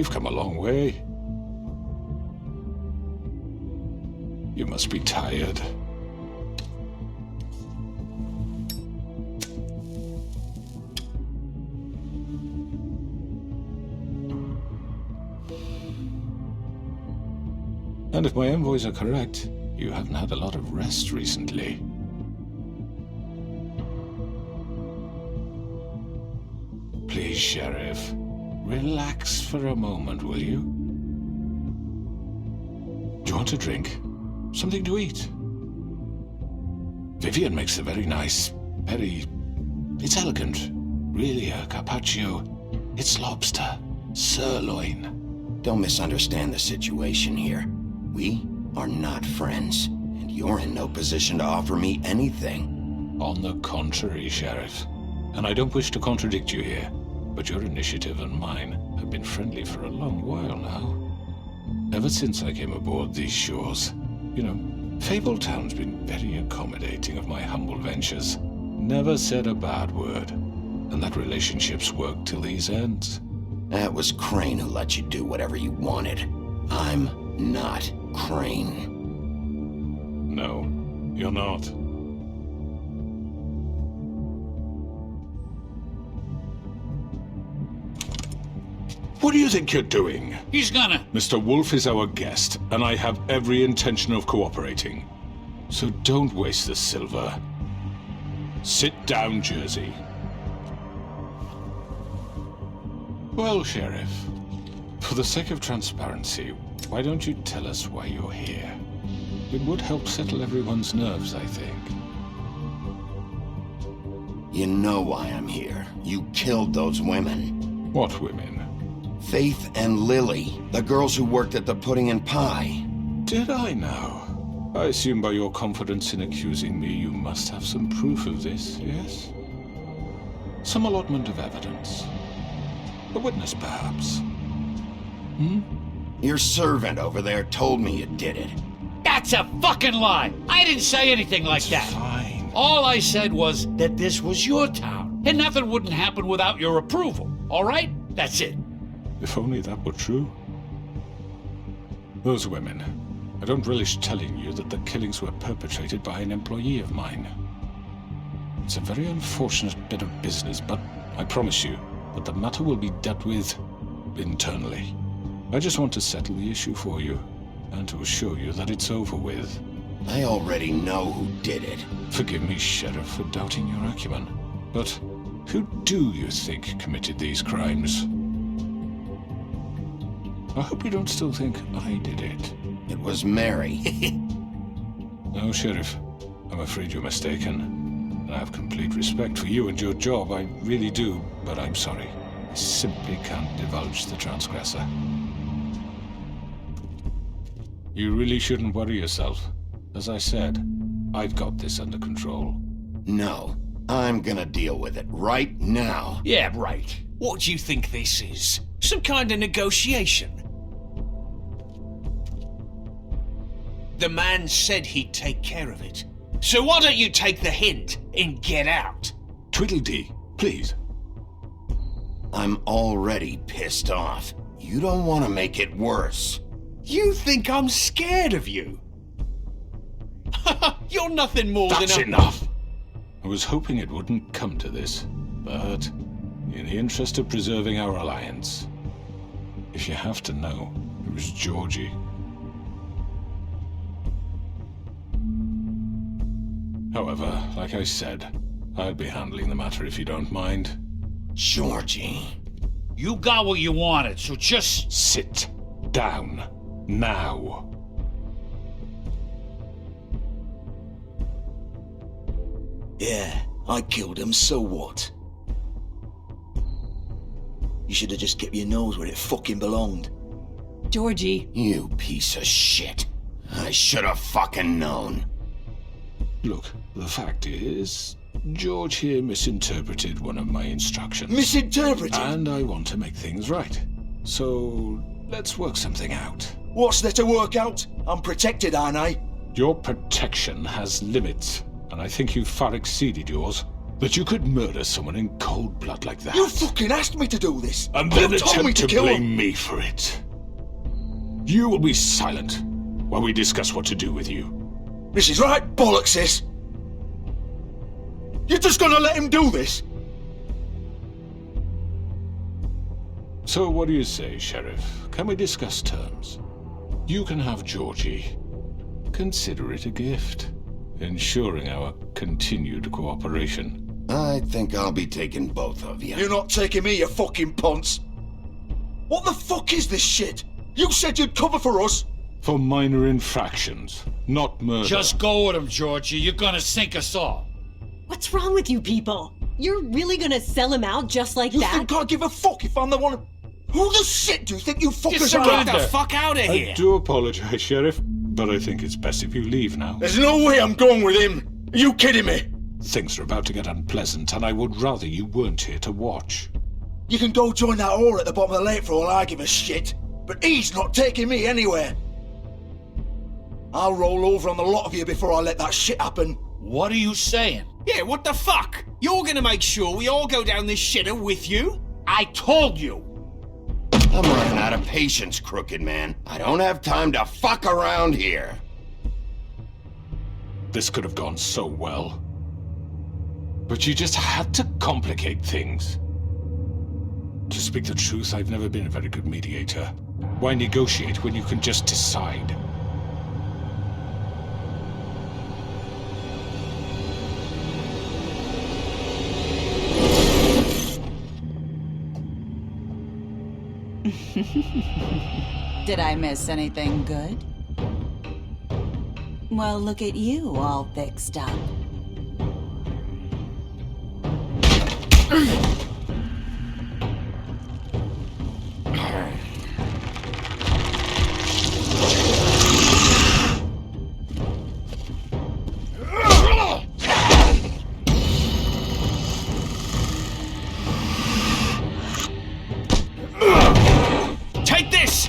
You've come a long way. You must be tired. And if my envoys are correct, you haven't had a lot of rest recently. Please, Sheriff, relax for a moment, will you? Do you want a drink? Something to eat? Vivian makes a very nice, it's elegant. Really a carpaccio. It's lobster, sirloin. Don't misunderstand the situation here. We are not friends, and you're in no position to offer me anything. On the contrary, Sheriff. And I don't wish to contradict you here, but your initiative and mine have been friendly for a long while now. Ever since I came aboard these shores. You know, Fabletown's been very accommodating of my humble ventures. Never said a bad word. And that relationship's worked till these ends. That was Crane who let you do whatever you wanted. I'm not Crane. No, you're not. What do you think you're doing? He's gonna... Mr. Wolf is our guest, and I have every intention of cooperating. So don't waste the silver. Sit down, Jersey. Well, Sheriff, for the sake of transparency, why don't you tell us why you're here? It would help settle everyone's nerves, I think. You know why I'm here. You killed those women. What women? Faith and Lily, the girls who worked at the Pudding and Pie. Did I now? I assume by your confidence in accusing me, you must have some proof of this, yes? Some allotment of evidence. A witness, perhaps? Your servant over there told me you did it. That's a fucking lie! I didn't say anything like that! Fine. All I said was that this was your town, and nothing wouldn't happen without your approval, all right? That's it. If only that were true. Those women. I don't relish telling you that the killings were perpetrated by an employee of mine. It's a very unfortunate bit of business, but I promise you that the matter will be dealt with internally. I just want to settle the issue for you, and to assure you that it's over with. I already know who did it. Forgive me, Sheriff, for doubting your acumen, but who do you think committed these crimes? I hope you don't still think I did it. It was Mary. No, Sheriff. I'm afraid you're mistaken. I have complete respect for you and your job, I really do, but I'm sorry. I simply can't divulge the transgressor. You really shouldn't worry yourself. As I said, I've got this under control. No, I'm gonna deal with it right now. Yeah, right. What do you think this is? Some kind of negotiation? The man said he'd take care of it. So why don't you take the hint and get out? Tweedledee, please. I'm already pissed off. You don't want to make it worse. You think I'm scared of you? You're nothing more than a... That's enough! I was hoping it wouldn't come to this, but in the interest of preserving our alliance, if you have to know, it was Georgie. However, like I said, I'll be handling the matter if you don't mind. Georgie. You got what you wanted, so just... Sit down. Now. Yeah, I killed him, so what? You should have just kept your nose where it fucking belonged. Georgie. You piece of shit. I should have fucking known. Look, the fact is, George here misinterpreted one of my instructions. Misinterpreted? And I want to make things right. So, let's work something out. What's there to work out? I'm protected, aren't I? Your protection has limits, and I think you've far exceeded yours. That you could murder someone in cold blood like that. You fucking asked me to do this! And then you told me attempt to to kill blame him! me for it. You will be silent while we discuss what to do with you. This is right bollocks, sis! You're just gonna let him do this? So what do you say, Sheriff? Can we discuss terms? You can have Georgie. Consider it a gift, ensuring our continued cooperation. I think I'll be taking both of you. You're not taking me, you fucking ponce! What the fuck is this shit? You said you'd cover for us! For minor infractions, not murder. Just go with him, Georgie. You're gonna sink us all. What's wrong with you people? You're really gonna sell him out just like You that? think I give a fuck if I'm the one? Who the shit do you think you fuckers Get are? the fuck out of here! I do apologize, Sheriff, but I think it's best if you leave now. There's no way I'm going with him! Are you kidding me? Things are about to get unpleasant, and I would rather you weren't here to watch. You can go join that whore at the bottom of the lake for all I give a shit, but he's not taking me anywhere. I'll roll over on the lot of you before I let that shit happen. What are you saying? Yeah, what the fuck? You're gonna make sure we all go down this shitter with you? I told you! I'm running out of patience, crooked man. I don't have time to fuck around here. This could have gone so well. But you just had to complicate things. To speak the truth, I've never been a very good mediator. Why negotiate when you can just decide? Did I miss anything good? Well, look at you, all fixed up. Take this!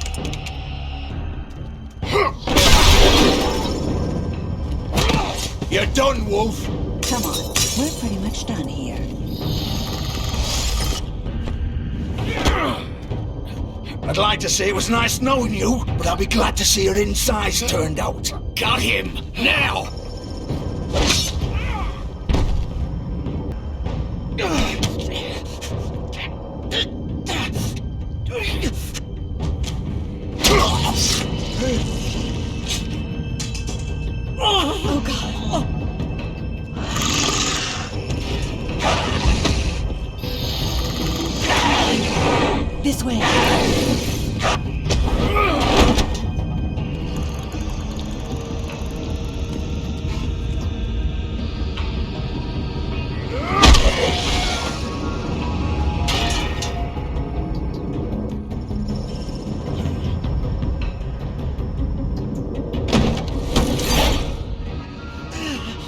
You're done, Wolf! Come on, we're pretty much done here. I'd like to say it was nice knowing you, but I'll be glad to see your insides turned out. Got him! Now! Oh god. This way.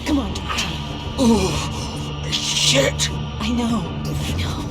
Come on. Ooh, shit! I know. I know.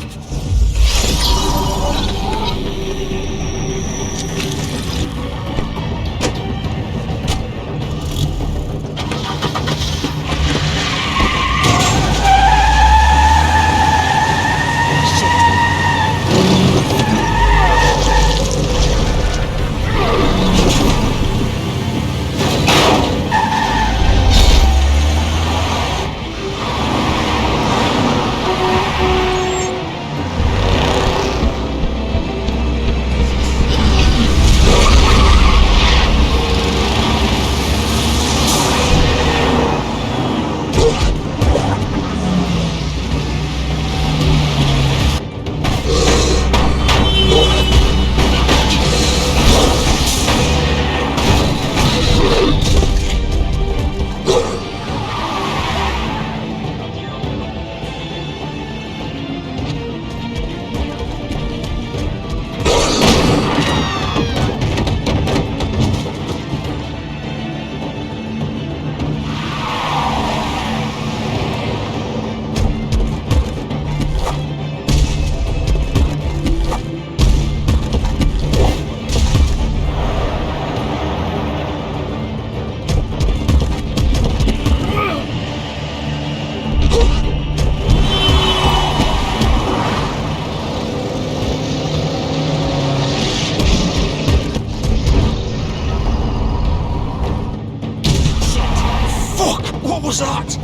was that?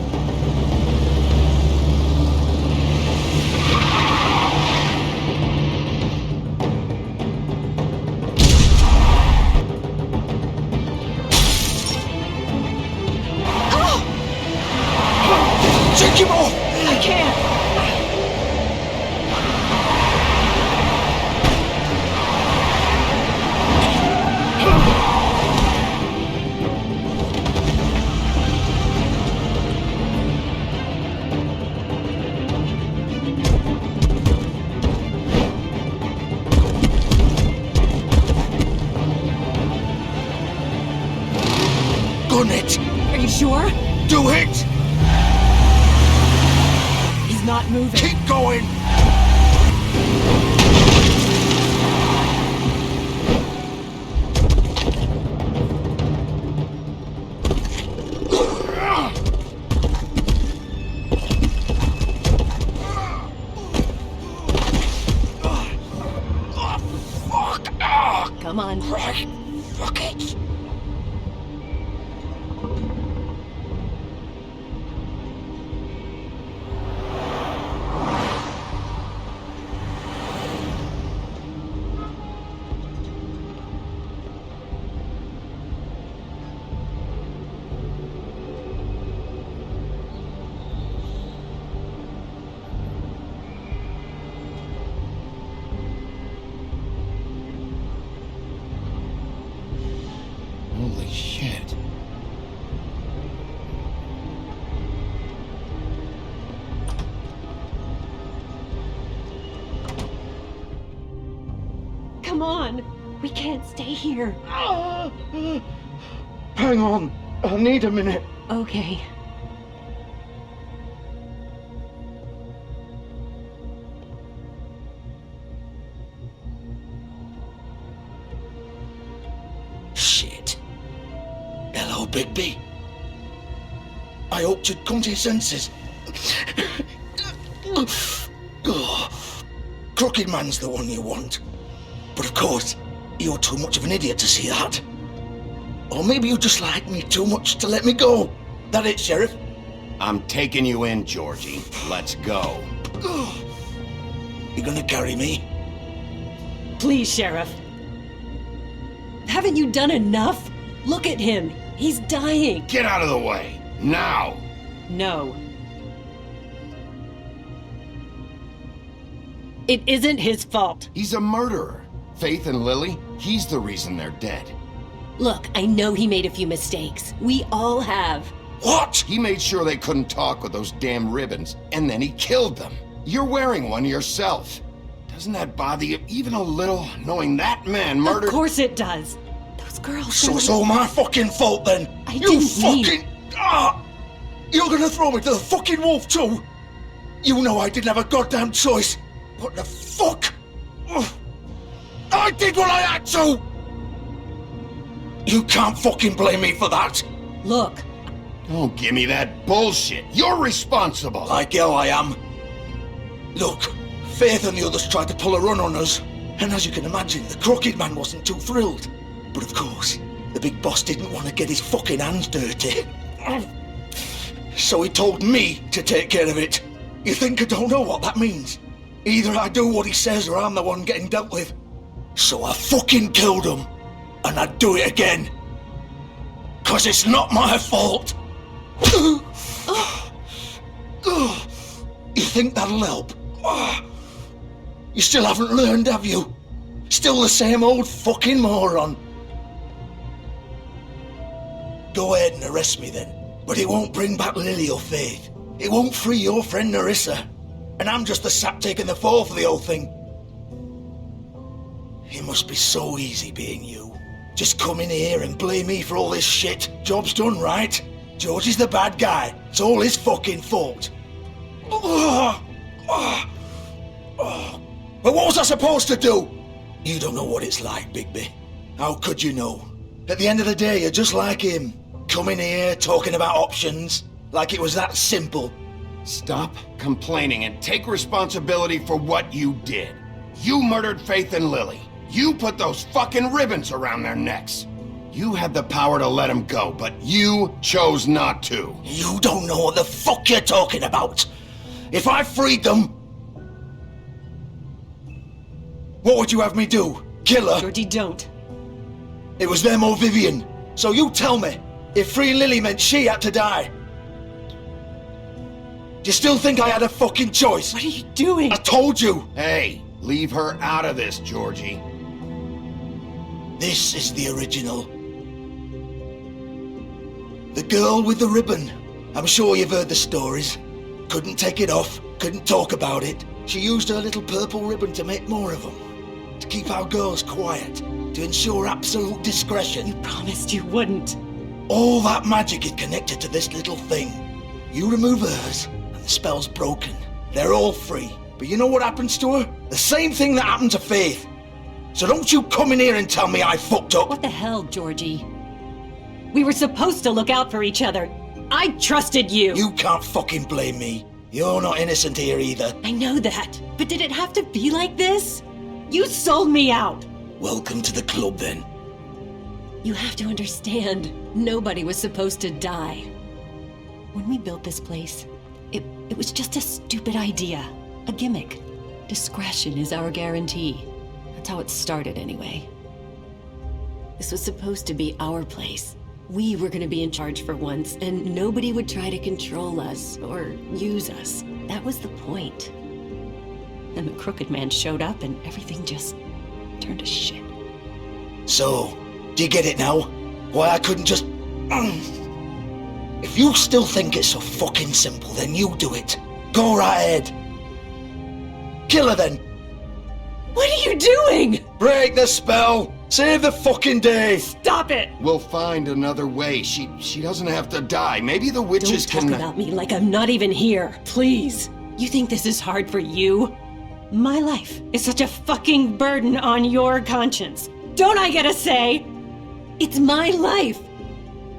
Take him off! I can't. Gun it! Are you sure? Do it! He's not moving. Keep going! Come on. Right. Fuck it. Holy shit. Come on. We can't stay here. Hang on. I need a minute. Okay. Shit. Hello, Bigby. I hoped you'd come to your senses. Crooked Man's the one you want. But of course, you're too much of an idiot to see that. Or maybe you just like me too much to let me go. That it, Sheriff? I'm taking you in, Georgie. Let's go. You gonna carry me? Please, Sheriff. Haven't you done enough? Look at him. He's dying. Get out of the way. Now. No. It isn't his fault. He's a murderer. Faith and Lily, he's the reason they're dead. Look, I know he made a few mistakes. We all have. What? He made sure they couldn't talk with those damn ribbons, and then he killed them. You're wearing one yourself. Doesn't that bother you even a little, knowing that man murdered— Of course it does. Those girls So were it's like- all my fucking fault then? I You didn't mean- fucking... You're gonna throw me to the fucking wolf too? You know I didn't have a goddamn choice. What the fuck? Ugh. I did what I had to! You can't fucking blame me for that. Look, Don't give me that bullshit. You're responsible. Like hell I am. Look, Faith and the others tried to pull a run on us. And as you can imagine, the Crooked Man wasn't too thrilled. But of course, the big boss didn't want to get his fucking hands dirty. So he told me to take care of it. You think I don't know what that means? Either I do what he says or I'm the one getting dealt with. So I fucking killed him. And I'd do it again. 'Cause it's not my fault. You think that'll help? You still haven't learned, have you? Still the same old fucking moron. Go ahead and arrest me then. But it won't bring back Lily or Faith. It won't free your friend Nerissa. And I'm just the sap taking the fall for the whole thing. It must be so easy being you. Just come in here and blame me for all this shit. Job's done, right? George is the bad guy. It's all his fucking fault. But what was I supposed to do? You don't know what it's like, Bigby. How could you know? At the end of the day, you're just like him. Coming here, talking about options, like it was that simple. Stop complaining and take responsibility for what you did. You murdered Faith and Lily. You put those fucking ribbons around their necks. You had the power to let him go, but you chose not to. You don't know what the fuck you're talking about. If I freed them... What would you have me do? Kill her? Georgie, don't. It was them or Vivian. So you tell me, if freeing Lily meant she had to die. Do you still think I had a fucking choice? What are you doing? I told you! Hey, leave her out of this, Georgie. This is the original. The girl with the ribbon. I'm sure you've heard the stories. Couldn't take it off, couldn't talk about it. She used her little purple ribbon to make more of them. To keep our girls quiet. To ensure absolute discretion. You promised you wouldn't. All that magic is connected to this little thing. You remove hers, and the spell's broken. They're all free. But you know what happens to her? The same thing that happened to Faith. So don't you come in here and tell me I fucked up. What the hell, Georgie? We were supposed to look out for each other. I trusted you. You can't fucking blame me. You're not innocent here either. I know that. But did it have to be like this? You sold me out. Welcome to the club, then. You have to understand, nobody was supposed to die. When we built this place, it was just a stupid idea. A gimmick. Discretion is our guarantee. That's how it started, anyway. This was supposed to be our place. We were gonna be in charge for once, and nobody would try to control us or use us. That was the point. Then the crooked man showed up, and everything just turned to shit. So, do you get it now? Why I couldn't just... If you still think it's so fucking simple, then you do it. Go right ahead. Kill her then. What are you doing? Break the spell. Save the fucking day. Stop it! We'll find another way. She doesn't have to die. Maybe the witches Don't talk about me like I'm not even here, please. You think this is hard for you? My life is such a fucking burden on your conscience. Don't I get a say? It's my life.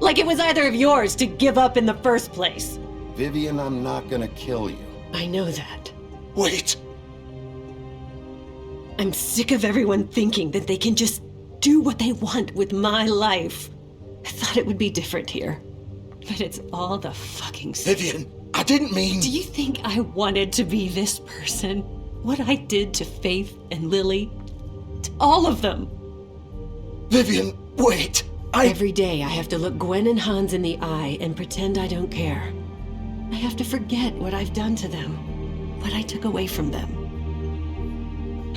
Like it was either of yours to give up in the first place. Vivian, I'm not gonna kill you. I know that. Wait. I'm sick of everyone thinking that they can just do what they want with my life. I thought it would be different here. But it's all the fucking same. Vivian, I didn't mean... Do you think I wanted to be this person? What I did to Faith and Lily? To all of them? Vivian, wait. Every day I have to look Gwen and Hans in the eye and pretend I don't care. I have to forget what I've done to them. What I took away from them.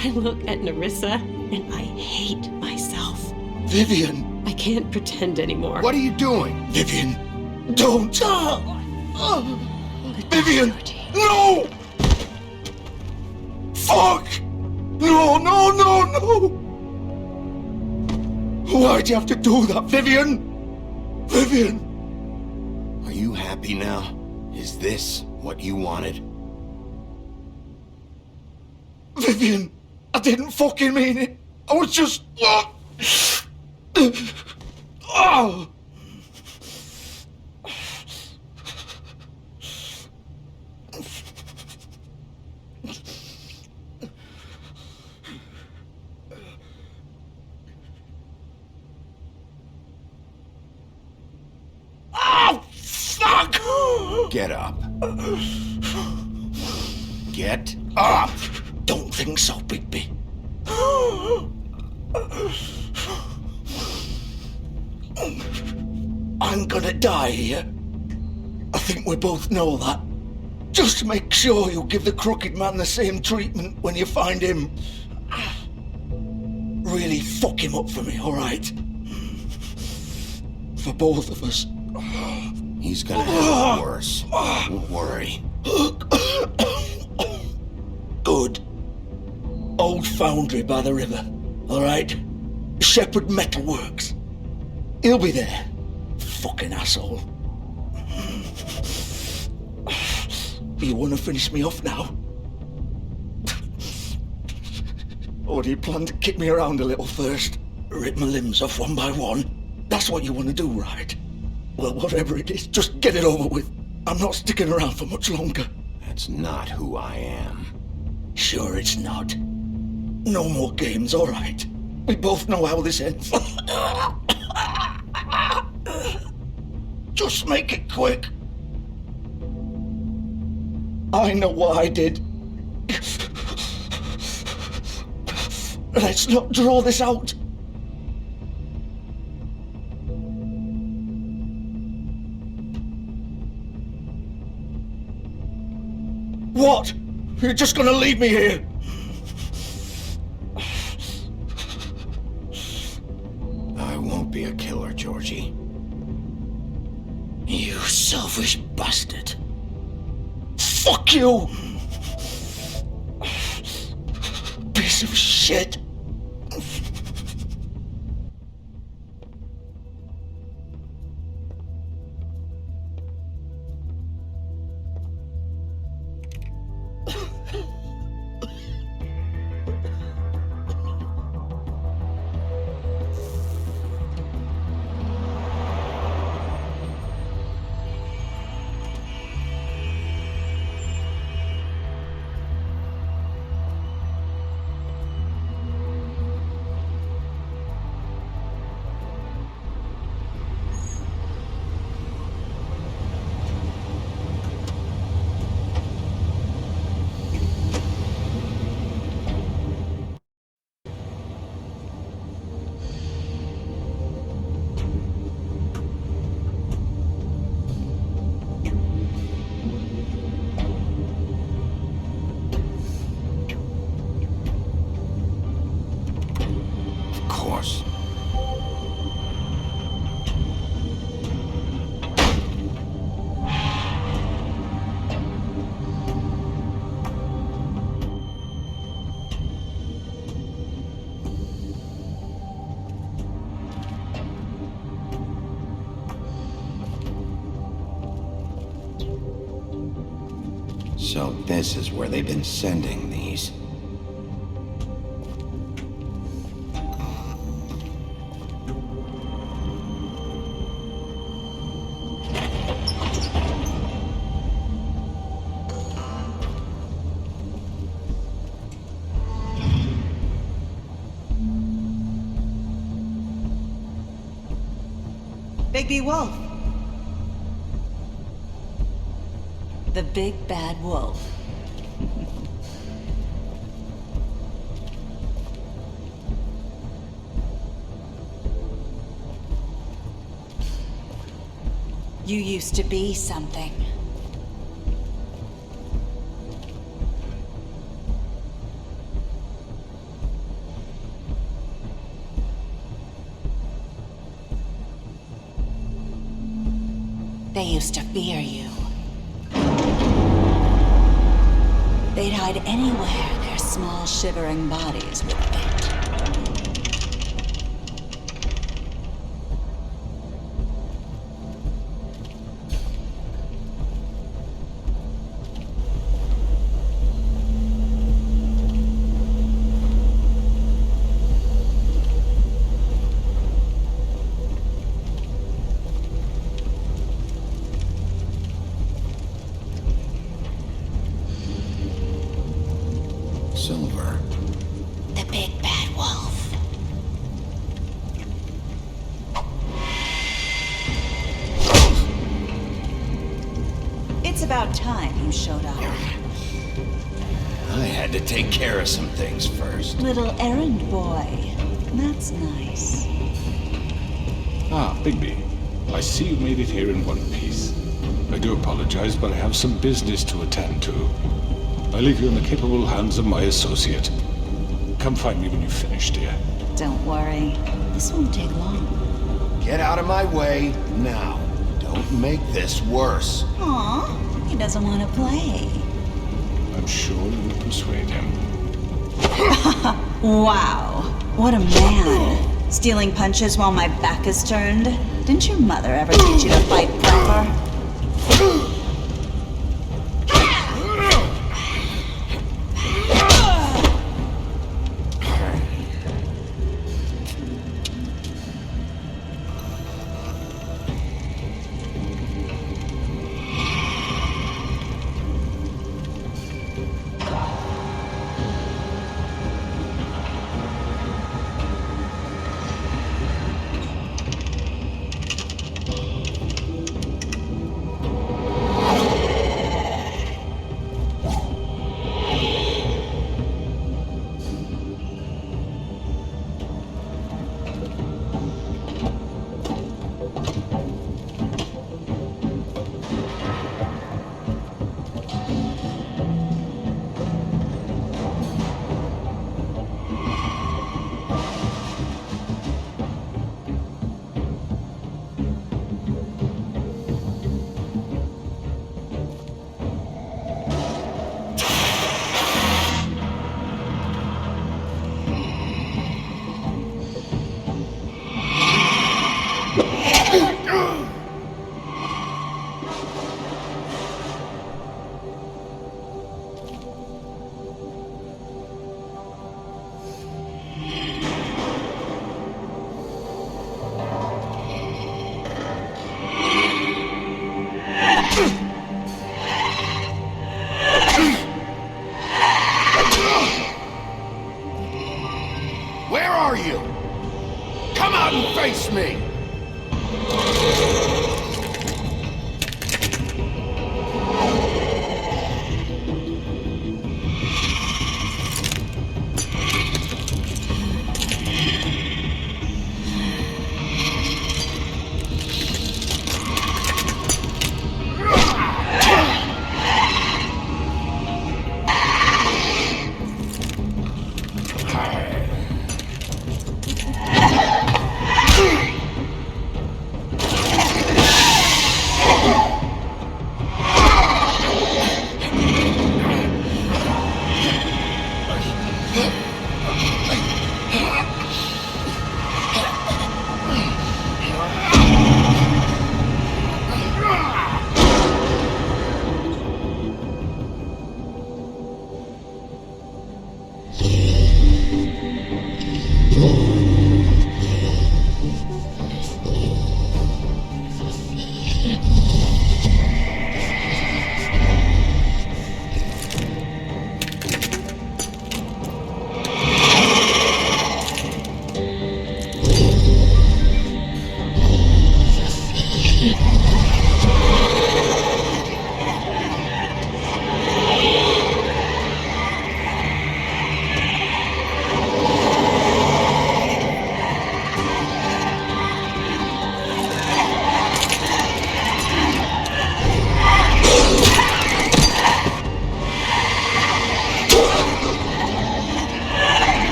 I look at Nerissa and I hate myself. Vivian. I can't pretend anymore. What are you doing? Vivian, don't. Vivian, Georgie. no! Fuck! No, no, no, no! Why'd you have to do that, Vivian? Vivian! Are you happy now? Is this what you wanted? Vivian, I didn't fucking mean it. I was just... Oh! Get up. Get up! Don't think so, Bigby. I'm gonna die here. I think we both know that. Just make sure you give the crooked man the same treatment when you find him. Really fuck him up for me, alright? For both of us. He's gonna have it worse. Don't worry. Good. Old foundry by the river, alright? Shepherd Metalworks. He'll be there. Fucking asshole. You wanna finish me off now? Or do you plan to kick me around a little first? Rip my limbs off one by one? That's what you wanna do, right? Well, whatever it is, just get it over with. I'm not sticking around for much longer. That's not who I am. Sure it's not. No more games, all right. We both know how this ends. Just make it quick. I know what I did. Let's not draw this out. What? You're just gonna leave me here? I won't be a killer, Georgie. You selfish bastard. Fuck you! Piece of shit. So this is where they've been sending these. Bigby Wolf. The big bad wolf. You used to be something. They used to fear you. They'd hide anywhere their small, shivering bodies would fit. Silver. The big bad wolf. It's about time you showed up. I had to take care of some things first. Little errand boy. That's nice. Ah, Bigby. I see you made it here in one piece. I do apologize, but I have some business to attend to. I leave you in the capable hands of my associate. Come find me when you've finished, dear. Don't worry. This won't take long. Get out of my way now. Don't make this worse. Aw, he doesn't want to play. I'm sure you will persuade him. Wow, what a man. Stealing punches while my back is turned? Didn't your mother ever teach you to fight proper?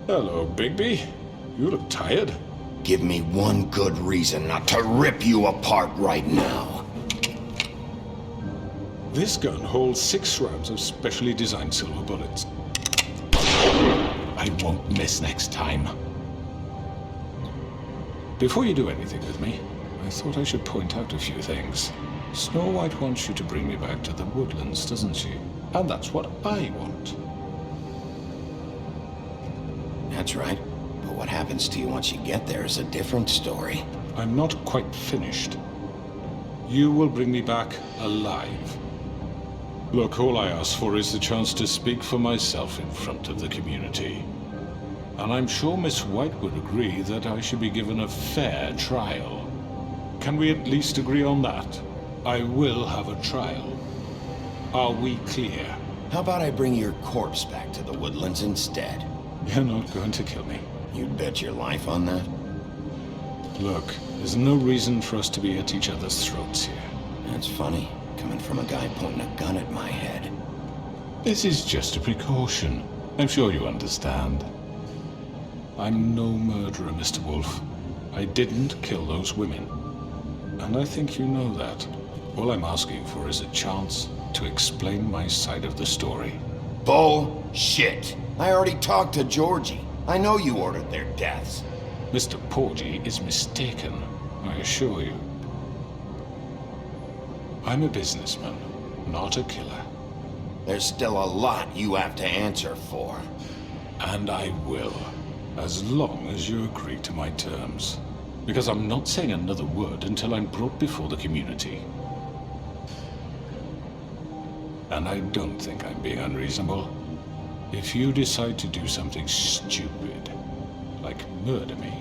Hello, Bigby. You look tired. Give me one good reason not to rip you apart right now. This gun holds 6 rounds of specially designed silver bullets. I won't miss next time. Before you do anything with me, I thought I should point out a few things. Snow White wants you to bring me back to the woodlands, doesn't she? And that's what I want. That's right. But what happens to you once you get there is a different story. I'm not quite finished. You will bring me back alive. Look, all I ask for is the chance to speak for myself in front of the community. And I'm sure Miss White would agree that I should be given a fair trial. Can we at least agree on that? I will have a trial. Are we clear? How about I bring your corpse back to the woodlands instead? You're not going to kill me. You'd bet your life on that? Look, there's no reason for us to be at each other's throats here. That's funny, coming from a guy pointing a gun at my head. This is just a precaution. I'm sure you understand. I'm no murderer, Mr. Wolf. I didn't kill those women. And I think you know that. All I'm asking for is a chance to explain my side of the story. Bullshit! I already talked to Georgie. I know you ordered their deaths. Mr. Porgy is mistaken, I assure you. I'm a businessman, not a killer. There's still a lot you have to answer for. And I will, as long as you agree to my terms. Because I'm not saying another word until I'm brought before the community. And I don't think I'm being unreasonable. If you decide to do something stupid, like murder me,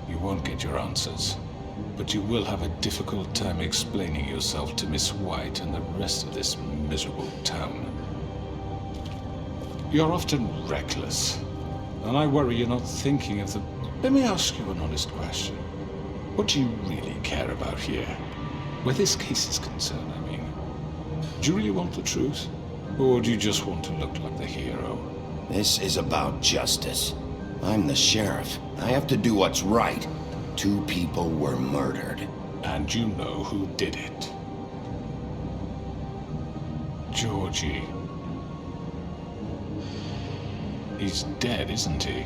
you won't get your answers. But you will have a difficult time explaining yourself to Miss White and the rest of this miserable town. You're often reckless, and I worry you're not thinking of the... Let me ask you an honest question. What do you really care about here? Where this case is concerned, I mean. Do you really want the truth? Or do you just want to look like the hero? This is about justice. I'm the sheriff. I have to do what's right. 2 people were murdered. And you know who did it. Georgie. He's dead, isn't he?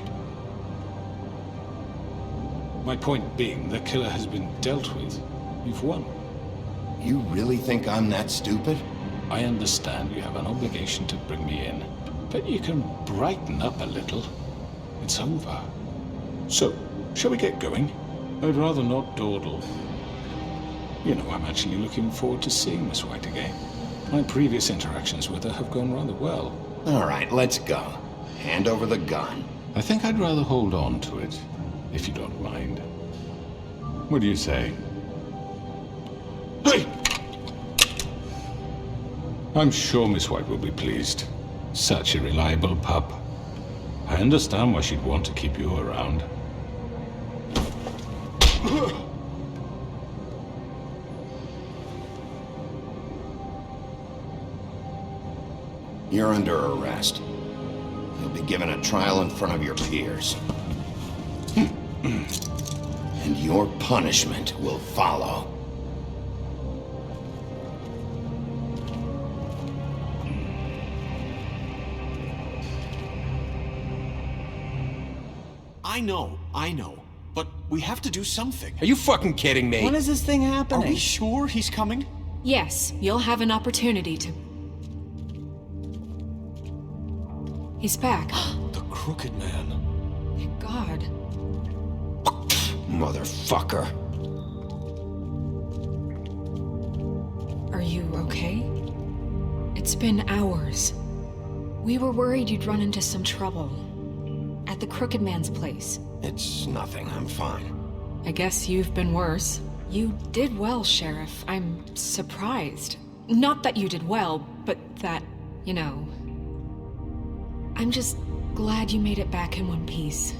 My point being, the killer has been dealt with. You've won. You really think I'm that stupid? I understand you have an obligation to bring me in, but you can brighten up a little. It's over. So, shall we get going? I'd rather not dawdle. You know, I'm actually looking forward to seeing Miss White again. My previous interactions with her have gone rather well. All right, let's go. Hand over the gun. I think I'd rather hold on to it, if you don't mind. What do you say? Hey! I'm sure Miss White will be pleased. Such a reliable pup. I understand why she'd want to keep you around. You're under arrest. You'll be given a trial in front of your peers. And your punishment will follow. I know. But we have to do something. Are you fucking kidding me? When is this thing happening? Are we sure he's coming? Yes, you'll have an opportunity to... He's back. The Crooked Man. Thank God. Motherfucker. Are you okay? It's been hours. We were worried you'd run into some trouble. At the Crooked Man's place. It's nothing, I'm fine. I guess you've been worse. You did well, Sheriff. I'm surprised. Not that you did well, but that, you know... I'm just glad you made it back in one piece.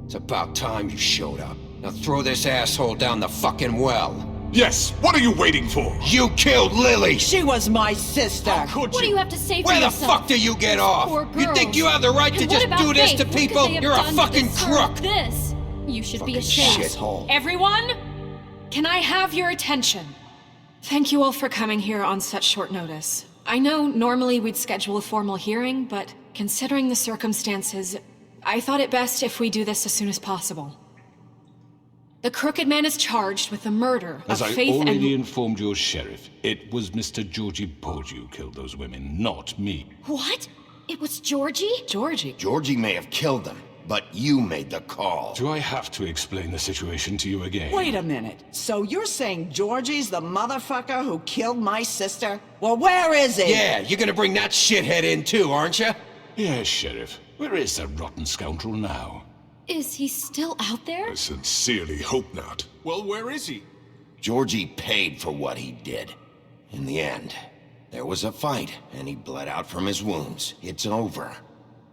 It's about time you showed up. Now throw this asshole down the fucking well. Yes, what are you waiting for? You killed Lily! She was my sister. Could What do you? you have to say for Where the yourself? fuck do you get off? Poor You think girls. you have the right to And just what about do this Faith? to What could people? they have You're a done to fucking deserve crook! This. You should be Fucking ashamed. shithole. Everyone, can I have your attention? Thank you all for coming here on such short notice. I know normally we'd schedule a formal hearing, but considering the circumstances, I thought it best if we do this as soon as possible. The Crooked Man is charged with the murder As of I Faith already and... informed your sheriff, it was Mr. Georgie Porgy who killed those women, not me. What? It was Georgie? Georgie. Georgie may have killed them, but you made the call. Do I have to explain the situation to you again? Wait a minute. So you're saying Georgie's the motherfucker who killed my sister? Well, where is he? Yeah, you're gonna bring that shithead in too, aren't you? Yes, Sheriff. Where is that rotten scoundrel now? Is he still out there? I sincerely hope not. Well, where is he? Georgie paid for what he did. In the end, there was a fight, and he bled out from his wounds. It's over.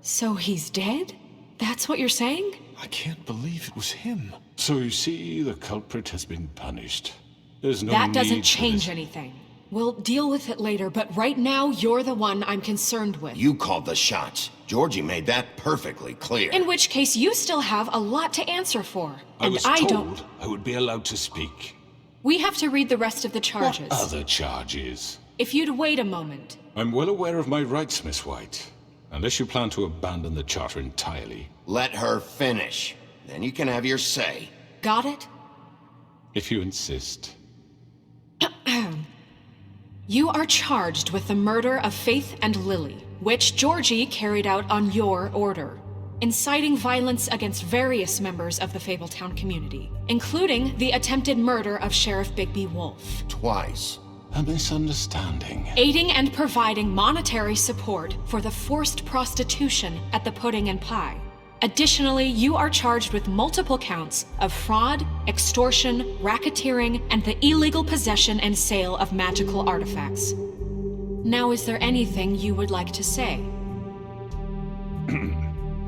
So he's dead? That's what you're saying? I can't believe it was him. So you see, the culprit has been punished. There's no That need doesn't for change this. anything. We'll deal with it later, but right now, you're the one I'm concerned with. You called the shots. Georgie made that perfectly clear. In which case, you still have a lot to answer for. I And was I told don't... I would be allowed to speak. We have to read the rest of the charges. What other charges? If you'd wait a moment. I'm well aware of my rights, Miss White. Unless you plan to abandon the charter entirely. Let her finish. Then you can have your say. Got it? If you insist. You are charged with the murder of Faith and Lily, which Georgie carried out on your order, inciting violence against various members of the Fabletown community, including the attempted murder of Sheriff Bigby Wolf. Twice. A misunderstanding. Aiding and providing monetary support for the forced prostitution at the Pudding and Pie. Additionally, you are charged with multiple counts of fraud, extortion, racketeering, and the illegal possession and sale of magical artifacts. Now, is there anything you would like to say?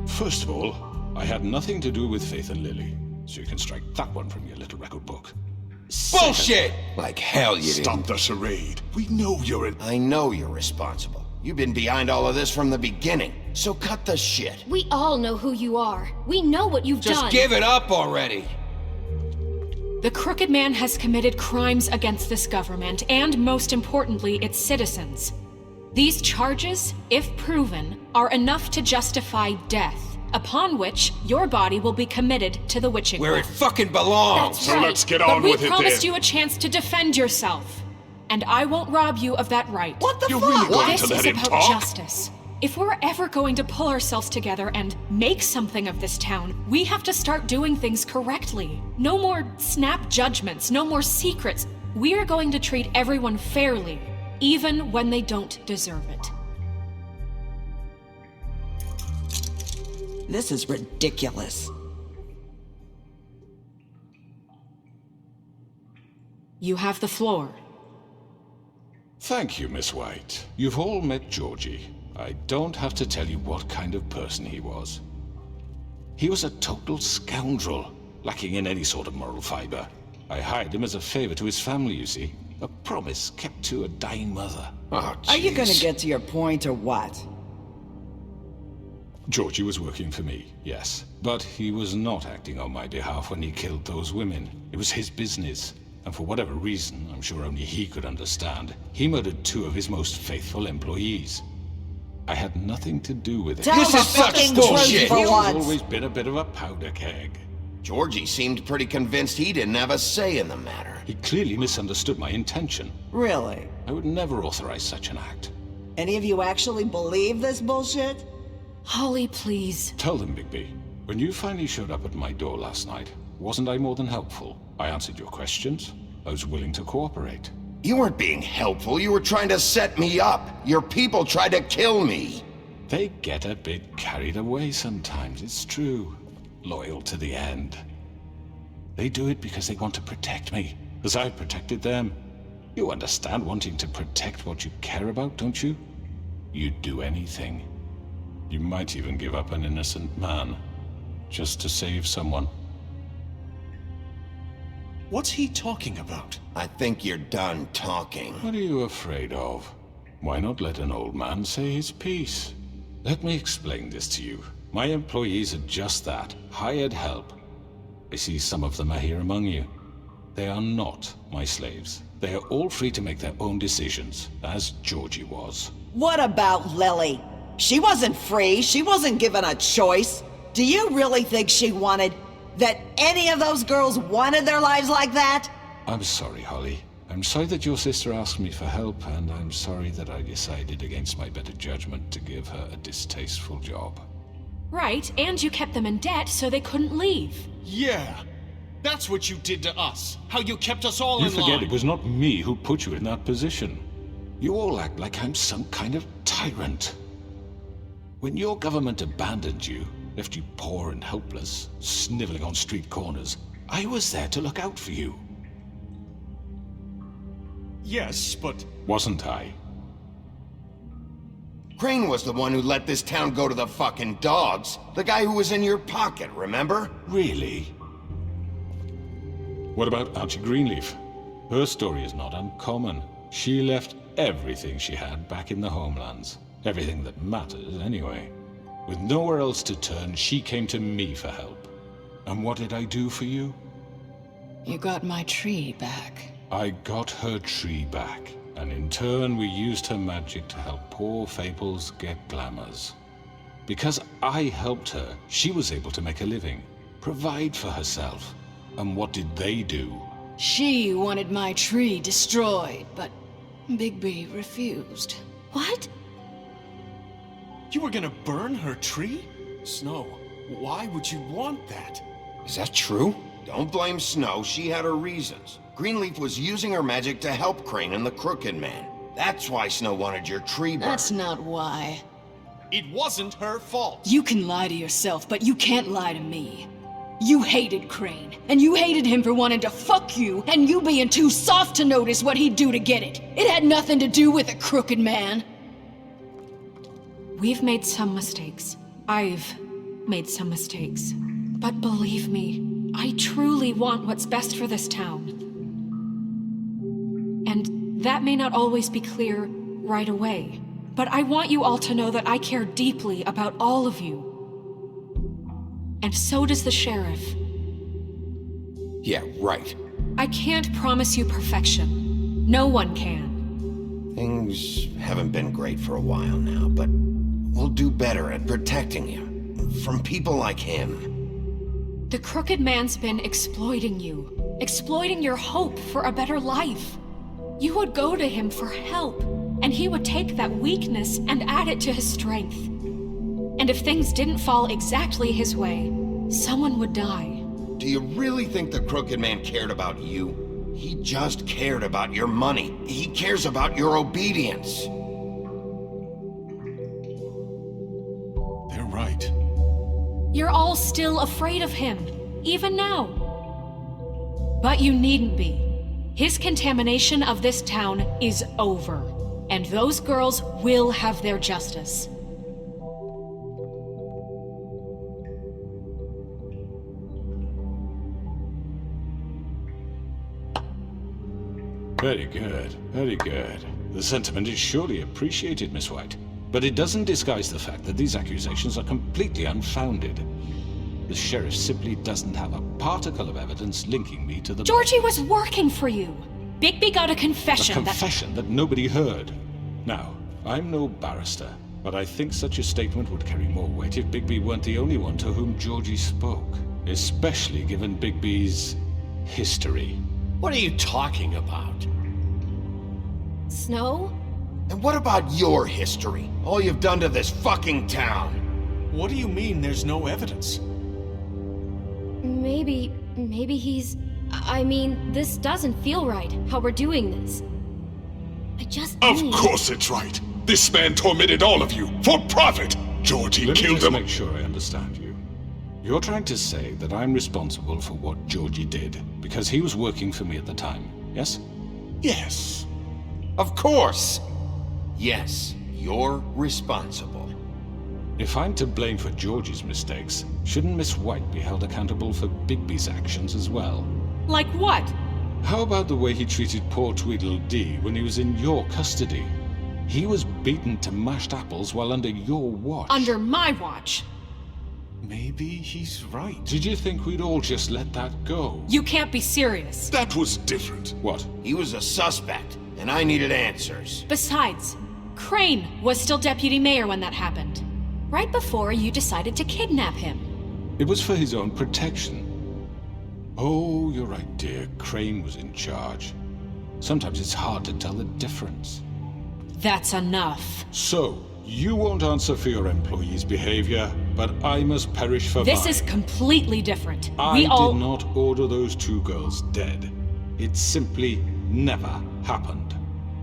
First of all, I had nothing to do with Faith and Lily, so you can strike that one from your little record book. Bullshit! Like hell you didn't. Stop the charade. We know you're in. I know you're responsible. You've been behind all of this from the beginning, so cut the shit. We all know who you are. We know what you've Just done. give it up already. The Crooked Man has committed crimes against this government and, most importantly, its citizens. These charges, if proven, are enough to justify death, upon which your body will be committed to the witching Where well. it fucking belongs. That's So right. let's get But on we with it promised then. you a chance to defend yourself, and I won't rob you of that right. What the You're fuck? really going This to let is him about talk? justice. If we're ever going to pull ourselves together and make something of this town, we have to start doing things correctly. No more snap judgments, no more secrets. We are going to treat everyone fairly, even when they don't deserve it. This is ridiculous. You have the floor. Thank you, Miss White. You've all met Georgie. I don't have to tell you what kind of person he was. He was a total scoundrel, lacking in any sort of moral fiber. I hired him as a favor to his family, you see. A promise kept to a dying mother. Oh, Are you gonna jeez. get to your point or what? Georgie was working for me, yes. But he was not acting on my behalf when he killed those women. It was his business. And for whatever reason, I'm sure only he could understand, he murdered 2 of his most faithful employees. I had nothing to do with it. Tell This the is such fucking bullshit. truth for He's once. always been a bit of a powder keg. Georgie seemed pretty convinced he didn't have a say in the matter. He clearly misunderstood my intention. Really? I would never authorize such an act. Any of you actually believe this bullshit? Holly, please. Tell them, Bigby. When you finally showed up at my door last night, wasn't I more than helpful? I answered your questions. I was willing to cooperate. You weren't being helpful. You were trying to set me up. Your people tried to kill me. They get a bit carried away sometimes, it's true. Loyal to the end. They do it because they want to protect me, as I've protected them. You understand wanting to protect what you care about, don't you? You'd do anything. You might even give up an innocent man, just to save someone. What's he talking about? I think you're done talking. What are you afraid of? Why not let an old man say his piece? Let me explain this to you. My employees are just that, hired help. I see some of them are here among you. They are not my slaves. They are all free to make their own decisions, as Georgie was. What about Lily? She wasn't free. She wasn't given a choice. Do you really think she wanted... that any of those girls wanted their lives like that? I'm sorry, Holly. I'm sorry that your sister asked me for help, and I'm sorry that I decided against my better judgment to give her a distasteful job. Right, and you kept them in debt so they couldn't leave. Yeah. That's what you did to us. How you kept us all You in line. forget it was not me who put you in that position. You all act like I'm some kind of tyrant. When your government abandoned you, left you poor and helpless, sniveling on street corners, I was there to look out for you. Yes, but... Wasn't I? Crane was the one who let this town go to the fucking dogs. The guy who was in your pocket, remember? Really? What about Archie Greenleaf? Her story is not uncommon. She left everything she had back in the homelands. Everything that matters, anyway. With nowhere else to turn, she came to me for help. And what did I do for you? You got my tree back. I got her tree back, and in turn we used her magic to help poor Fables get glamours. Because I helped her, she was able to make a living, provide for herself. And what did they do? She wanted my tree destroyed, but Bigby refused. What? You were gonna burn her tree? Snow, why would you want that? Is that true? Don't blame Snow, she had her reasons. Greenleaf was using her magic to help Crane and the Crooked Man. That's why Snow wanted your tree burned. That's not why. It wasn't her fault. You can lie to yourself, but you can't lie to me. You hated Crane, and you hated him for wanting to fuck you, and you being too soft to notice what he'd do to get it. It had nothing to do with the Crooked Man. We've made some mistakes. I've made some mistakes. But believe me, I truly want what's best for this town. And that may not always be clear right away. But I want you all to know that I care deeply about all of you. And so does the sheriff. Yeah, right. I can't promise you perfection. No one can. Things haven't been great for a while now, but we'll do better at protecting you. From people like him. The Crooked Man's been exploiting you. Exploiting your hope for a better life. You would go to him for help, and he would take that weakness and add it to his strength. And if things didn't fall exactly his way, someone would die. Do you really think the Crooked Man cared about you? He just cared about your money. He cares about your obedience. They're right. You're all still afraid of him, even now. But you needn't be. His contamination of this town is over, and those girls will have their justice. Very good, very good. The sentiment is surely appreciated, Miss White. But it doesn't disguise the fact that these accusations are completely unfounded. The sheriff simply doesn't have a particle of evidence linking me to the... Georgie was working for you. Bigby got a confession. A confession that nobody heard. Now, I'm no barrister, but I think such a statement would carry more weight if Bigby weren't the only one to whom Georgie spoke. Especially given Bigby's history. What are you talking about? Snow? And what about your history? All you've done to this fucking town? What do you mean there's no evidence? Maybe he's... I mean, this doesn't feel right, how we're doing this. I just Of need... course it's right. This man tormented all of you for profit. Georgie Let me killed just him. make sure I understand you. You're trying to say that I'm responsible for what Georgie did because he was working for me at the time, yes? Yes. Of course! Yes, you're responsible. If I'm to blame for Georgie's mistakes, shouldn't Miss White be held accountable for Bigby's actions as well? Like what? How about the way he treated poor Tweedledee when he was in your custody? He was beaten to mashed apples while under your watch. Under my watch. Maybe he's right. Did you think we'd all just let that go? You can't be serious. That was different. What? He was a suspect, and I needed answers. Besides, Crane was still deputy mayor when that happened. Right before you decided to kidnap him. It was for his own protection. Oh, you're right, dear. Crane was in charge. Sometimes it's hard to tell the difference. That's enough. So, you won't answer for your employees' behavior, but I must perish for This mine. is completely different. I did not order those 2 girls dead. It simply never happened.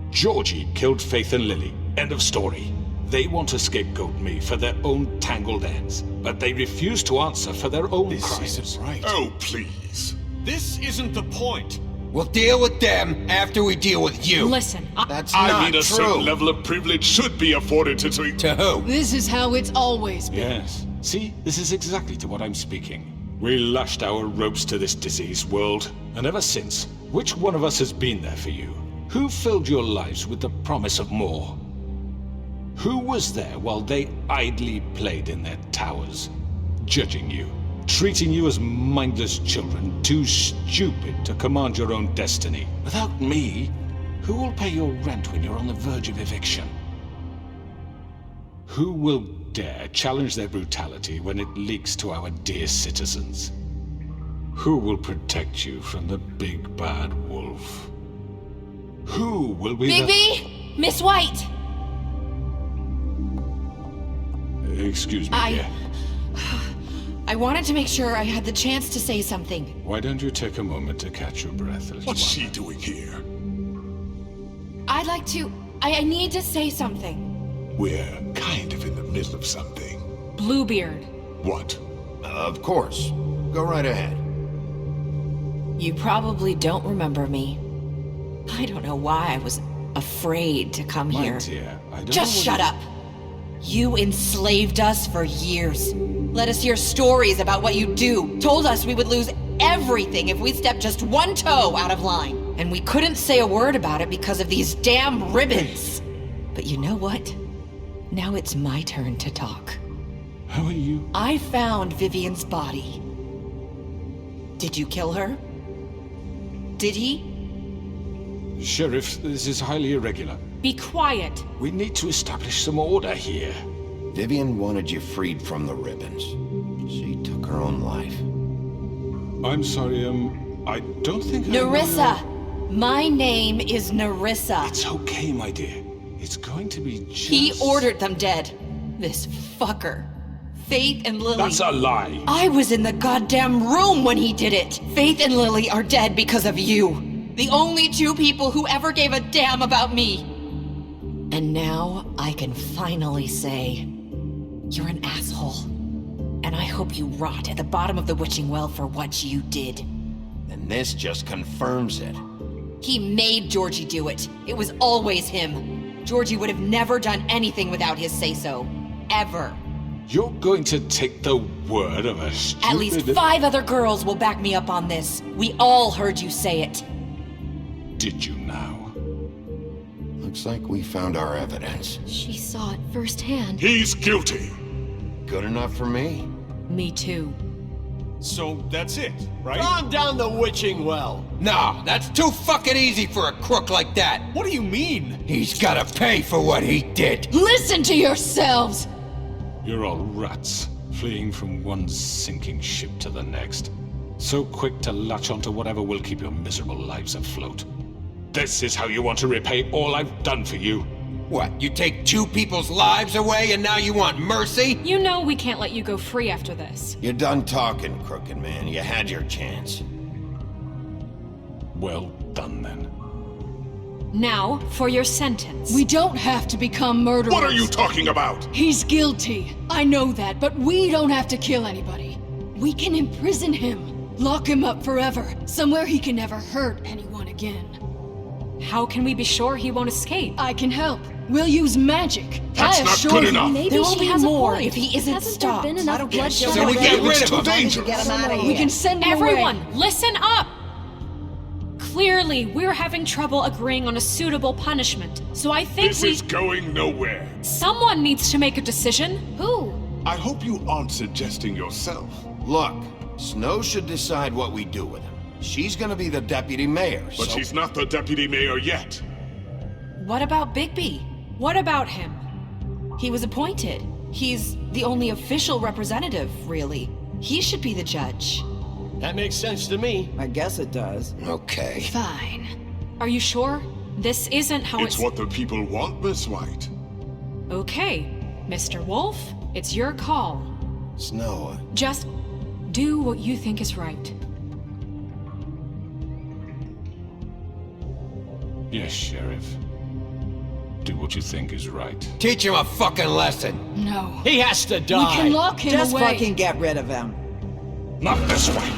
Georgie killed Faith and Lily. End of story. They want to scapegoat me for their own tangled ends, but they refuse to answer for their own crimes. This isn't right. Oh, please. This isn't the point. We'll deal with them after we deal with you. Listen, That's I not mean, a true. certain level of privilege should be afforded to To who? This is how it's always been. Yes. See, this is exactly to what I'm speaking. We lashed our ropes to this diseased world, and ever since, which one of us has been there for you? Who filled your lives with the promise of more? Who was there while they idly played in their towers, judging you, treating you as mindless children, too stupid to command your own destiny? Without me, who will pay your rent when you're on the verge of eviction? Who will dare challenge their brutality when it leaks to our dear citizens? Who will protect you from the big bad wolf? Who will be Bigby! Miss White! Excuse me, dear. I wanted to make sure I had the chance to say something. Why don't you take a moment to catch your breath, little What's one? she doing here? I'd like to... I need to say something. We're kind of in the middle of something. Bluebeard. What? Of course. Go right ahead. You probably don't remember me. I don't know why I was afraid to come My here. dear, I don't Just know shut up. You enslaved us for years. Let us hear stories about what you do. Told us we would lose everything if we stepped just one toe out of line. And we couldn't say a word about it because of these damn ribbons. But you know what? Now it's my turn to talk. How are you? I found Vivian's body. Did you kill her? Did he? Sheriff, this is highly irregular. Be quiet. We need to establish some order here. Vivian wanted you freed from the ribbons. She took her own life. I'm sorry, I don't think Nerissa! My name is Nerissa. It's okay, my dear. It's going to be just... He ordered them dead. This fucker. Faith and Lily. That's a lie. I was in the goddamn room when he did it. Faith and Lily are dead because of you. The only 2 people who ever gave a damn about me. And now I can finally say, you're an asshole. And I hope you rot at the bottom of the witching well for what you did. And this just confirms it. He made Georgie do it. It was always him. Georgie would have never done anything without his say-so. Ever. You're going to take the word of a stupid... At least 5 other girls will back me up on this. We all heard you say it. Did you now? Looks like we found our evidence. She saw it firsthand. He's guilty. Good enough for me. Me too. So that's it, right? Throw him down the witching well. No, that's too fucking easy for a crook like that. What do you mean? He's gotta pay for what he did. Listen to yourselves! You're all rats, fleeing from one sinking ship to the next. So quick to latch onto whatever will keep your miserable lives afloat. This is how you want to repay all I've done for you? What, you take 2 people's lives away and now you want mercy? You know we can't let you go free after this. You're done talking, crooked man. You had your chance. Well done, then. Now, for your sentence. We don't have to become murderers. What are you talking about? He's guilty. I know that, but we don't have to kill anybody. We can imprison him. Lock him up forever. Somewhere he can never hurt anyone again. How can we be sure he won't escape? I can help. We'll use magic. That's I not assure good you. enough. Maybe There will she be has more a point. if he isn't Hasn't stopped. there been enough bloodshed So we already? get rid It's of too him. dangerous. We can send him Everyone, away. listen up! Clearly, we're having trouble agreeing on a suitable punishment, so I think This is going nowhere. Someone needs to make a decision. Who? I hope you aren't suggesting yourself. Look, Snow should decide what we do with him. She's gonna be the deputy mayor, But she's not the deputy mayor yet. What about Bigby? What about him? He was appointed. He's the only official representative, really. He should be the judge. That makes sense to me. I guess it does. Okay. Fine. Are you sure? This isn't how It's what the people want, Miss White. Okay, Mr. Wolf, it's your call. Snow. Just do what you think is right. Yes, Sheriff. Do what you think is right. Teach him a fucking lesson. No. He has to We die. can lock him Just away. fucking get rid of him. Not this way.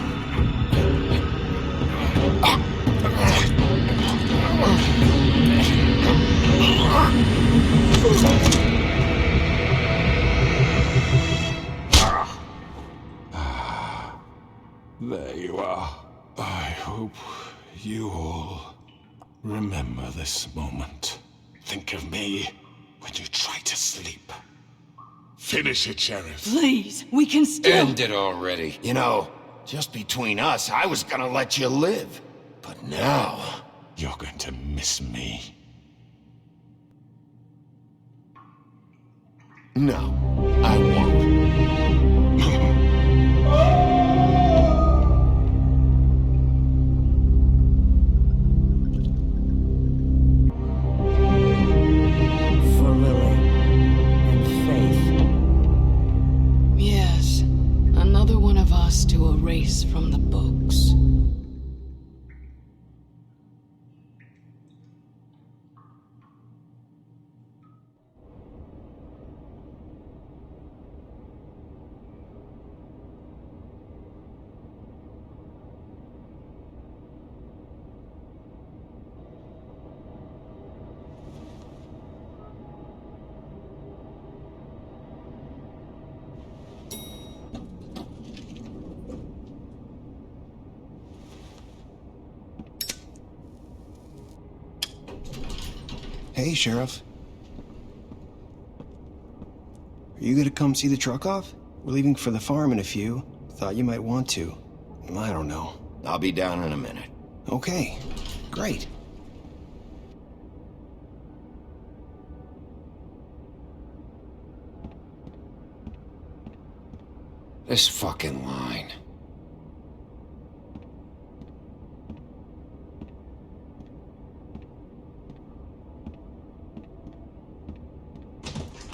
There you are. I hope you all remember this moment. Think of me when you try to sleep. Finish it, Sheriff. Please, we can still... End it already. You know, just between us, I was gonna let you live. But now... You're going to miss me. No, I won't. For Lily. And Faith. Yes. Another one of us to erase from the books. Hey, Sheriff. Are you gonna come see the truck off? We're leaving for the farm in a few. Thought you might want to. I don't know. I'll be down in a minute. Okay, great. This fucking line.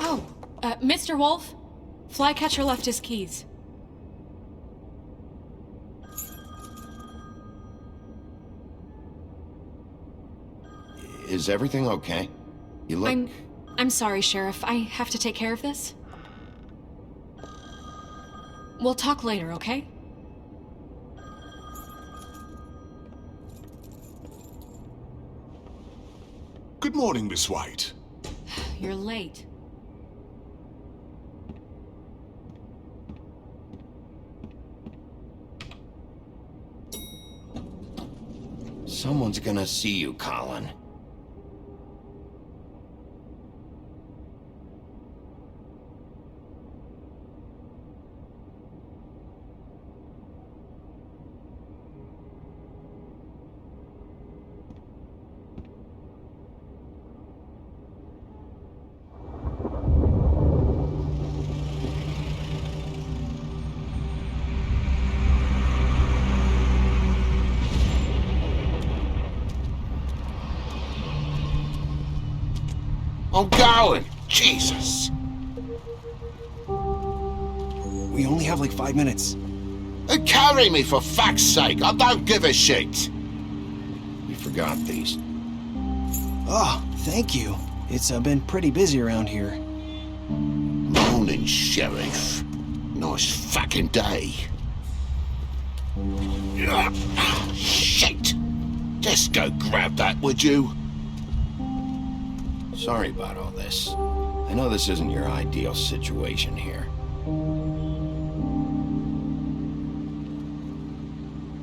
Oh, Mr. Wolf, Flycatcher left his keys. Is everything okay? You look... I'm sorry, Sheriff. I have to take care of this. We'll talk later, okay? Good morning, Miss White. You're late. Someone's gonna see you, Colin. I'm going! Jesus! We only have like 5 minutes. Carry me, for fuck's sake! I don't give a shit! You forgot these. Oh, thank you. It's been pretty busy around here. Morning, Sheriff. Nice fucking day. Shit! Just go grab that, would you? Sorry about all this. I know this isn't your ideal situation here.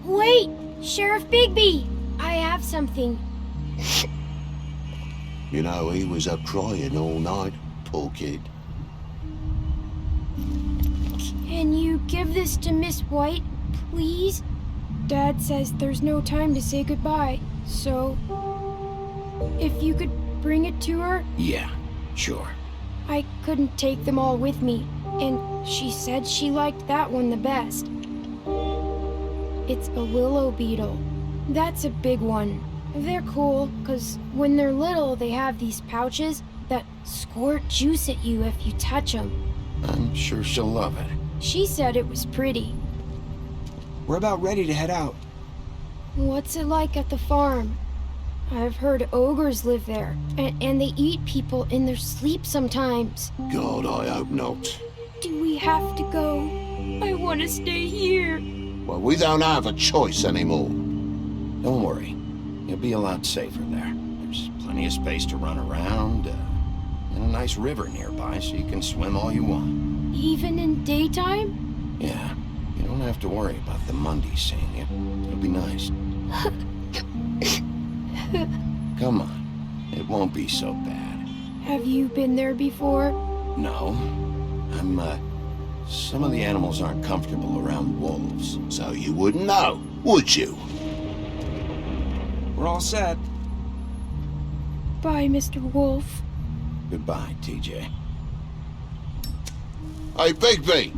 Wait! Sheriff Bigby! I have something. You know, he was up crying all night, poor kid. Can you give this to Miss White, please? Dad says there's no time to say goodbye, so... if you could bring it to her? Yeah, sure. I couldn't take them all with me, and she said she liked that one the best. It's a willow beetle. That's a big one. They're cool, because when they're little, they have these pouches that squirt juice at you if you touch them. I'm sure she'll love it. She said it was pretty. We're about ready to head out. What's it like at the farm? I've heard ogres live there, and they eat people in their sleep sometimes. God, I hope not. Do we have to go? I want to stay here. Well, we don't have a choice anymore. Don't worry. You'll be a lot safer there. There's plenty of space to run around, and a nice river nearby so you can swim all you want. Even in daytime? Yeah. You don't have to worry about the Monday seeing you. It'll be nice. Come on. It won't be so bad. Have you been there before? No. Some of the animals aren't comfortable around wolves, so you wouldn't know, would you? We're all set. Bye, Mr. Wolf. Goodbye, TJ. Hey, Bigby!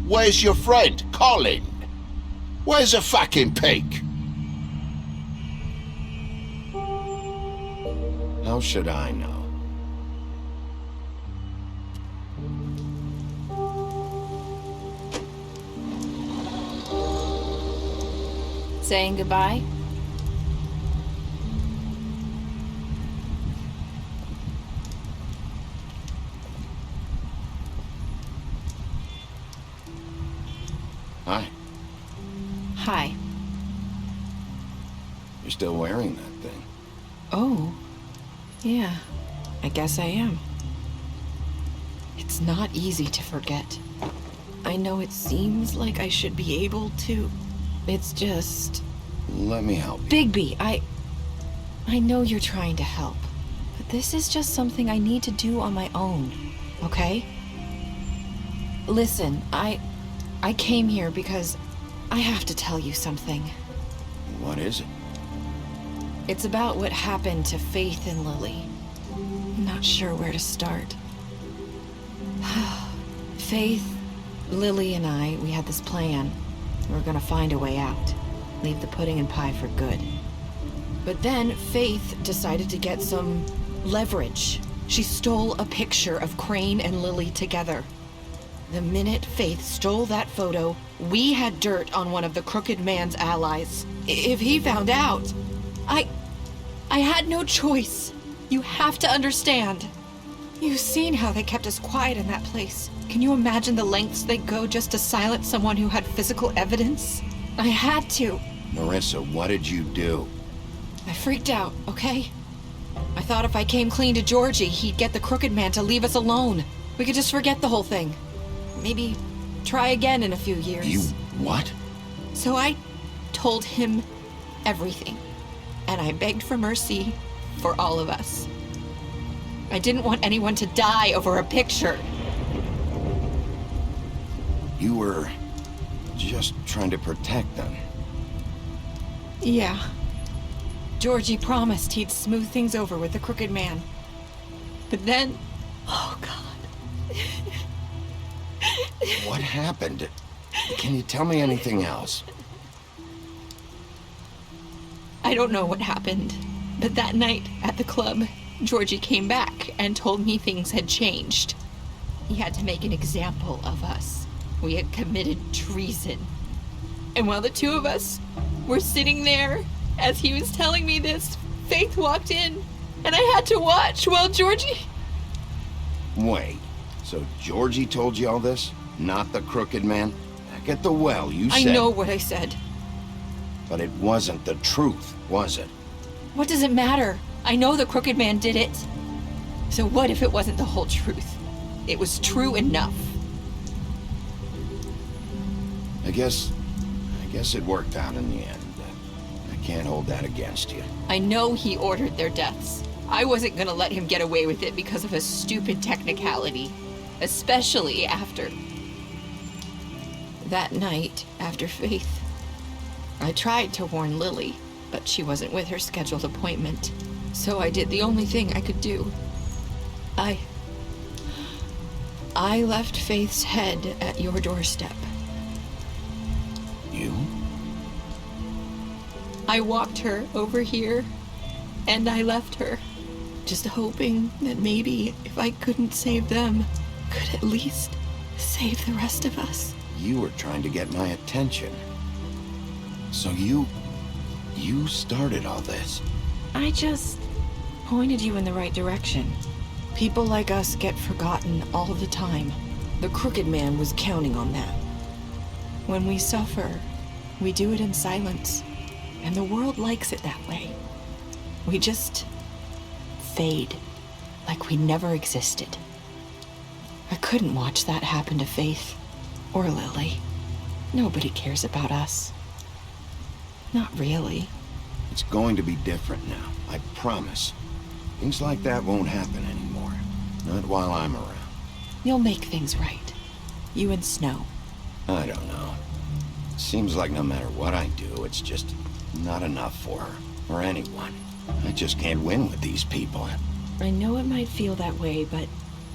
Where's your friend, Colin? Where's the fucking pig? How should I know? Saying goodbye? Hi. Hi. You're still wearing that thing. Oh. Yeah. I guess I am. It's not easy to forget. I know it seems like I should be able to. It's just... Let me help you. Bigby, I know you're trying to help. But this is just something I need to do on my own. Okay? Listen, I came here because I have to tell you something. What is it? It's about what happened to Faith and Lily. I'm not sure where to start. Faith, Lily, and I, we had this plan. We were gonna find a way out. Leave the pudding and pie for good. But then Faith decided to get some leverage. She stole a picture of Crane and Lily together. The minute Faith stole that photo, we had dirt on one of the Crooked Man's allies. If he found out, I had no choice. You have to understand. You've seen how they kept us quiet in that place. Can you imagine the lengths they'd go just to silence someone who had physical evidence? I had to. Marissa, what did you do? I freaked out, okay? I thought if I came clean to Georgie, he'd get the Crooked Man to leave us alone. We could just forget the whole thing. Maybe try again in a few years. You what? So I told him everything. And I begged for mercy for all of us. I didn't want anyone to die over a picture. You were just trying to protect them. Yeah. Georgie promised he'd smooth things over with the Crooked Man. But then... Oh, God. What happened? Can you tell me anything else? I don't know what happened. But that night at the club, Georgie came back and told me things had changed. He had to make an example of us. We had committed treason. And while the two of us were sitting there, as he was telling me this, Faith walked in, and I had to watch while Georgie... Wait, so Georgie told you all this? Not the Crooked Man? Back at the well, you said... I know what I said. But it wasn't the truth, was it? What does it matter? I know the Crooked Man did it. So what if it wasn't the whole truth? It was true enough. I guess it worked out in the end. I can't hold that against you. I know he ordered their deaths. I wasn't gonna let him get away with it because of a stupid technicality. Especially after... that night, after Faith. I tried to warn Lily, but she wasn't with her scheduled appointment. So I did the only thing I could do. I left Faith's head at your doorstep. You? I walked her over here, and I left her. Just hoping that maybe if I couldn't save them, could at least save the rest of us. You were trying to get my attention. So you started all this. I just pointed you in the right direction. People like us get forgotten all the time. The Crooked Man was counting on that. When we suffer, we do it in silence, and the world likes it that way. We just fade, like we never existed. I couldn't watch that happen to Faith, or Lily. Nobody cares about us. Not really. It's going to be different now, I promise. Things like that won't happen anymore. Not while I'm around. You'll make things right. You and Snow. I don't know. Seems like no matter what I do, it's just not enough for her, or anyone. I just can't win with these people. I know it might feel that way, but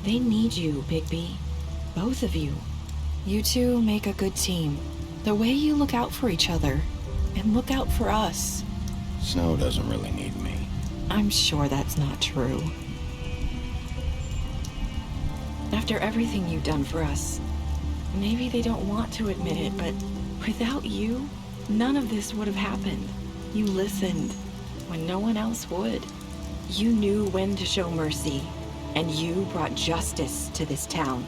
they need you, Bigby. Both of you. You two make a good team. The way you look out for each other, and look out for us. Snow doesn't really need me. I'm sure that's not true. After everything you've done for us, maybe they don't want to admit it, but without you, none of this would have happened. You listened when no one else would. You knew when to show mercy, and you brought justice to this town.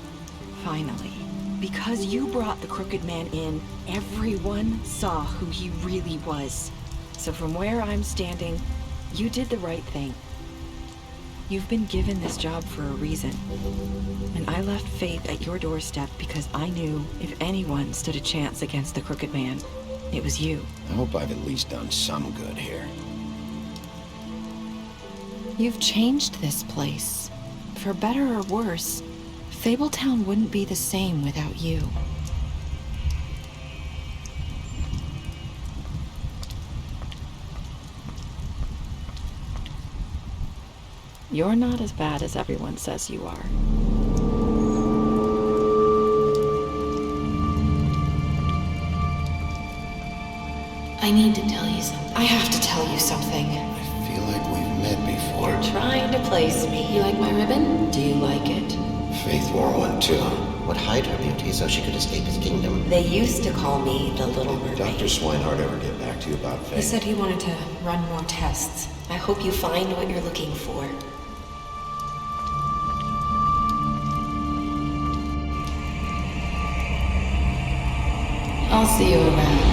Finally. Because you brought the Crooked Man in, everyone saw who he really was. So from where I'm standing, you did the right thing. You've been given this job for a reason. And I left Faith at your doorstep because I knew if anyone stood a chance against the Crooked Man, it was you. I hope I've at least done some good here. You've changed this place. For better or worse, Fabletown wouldn't be the same without you. You're not as bad as everyone says you are. I need to tell you something. I have to tell you something. I feel like we've met before. You're trying to place me. You like my ribbon? Do you like it? Faith wore one too. Would hide her beauty so she could escape his kingdom. They used to call me the Little Mermaid. Dr. Swinehart ever get back to you about Faith? He said he wanted to run more tests. I hope you find what you're looking for. I'll see you around.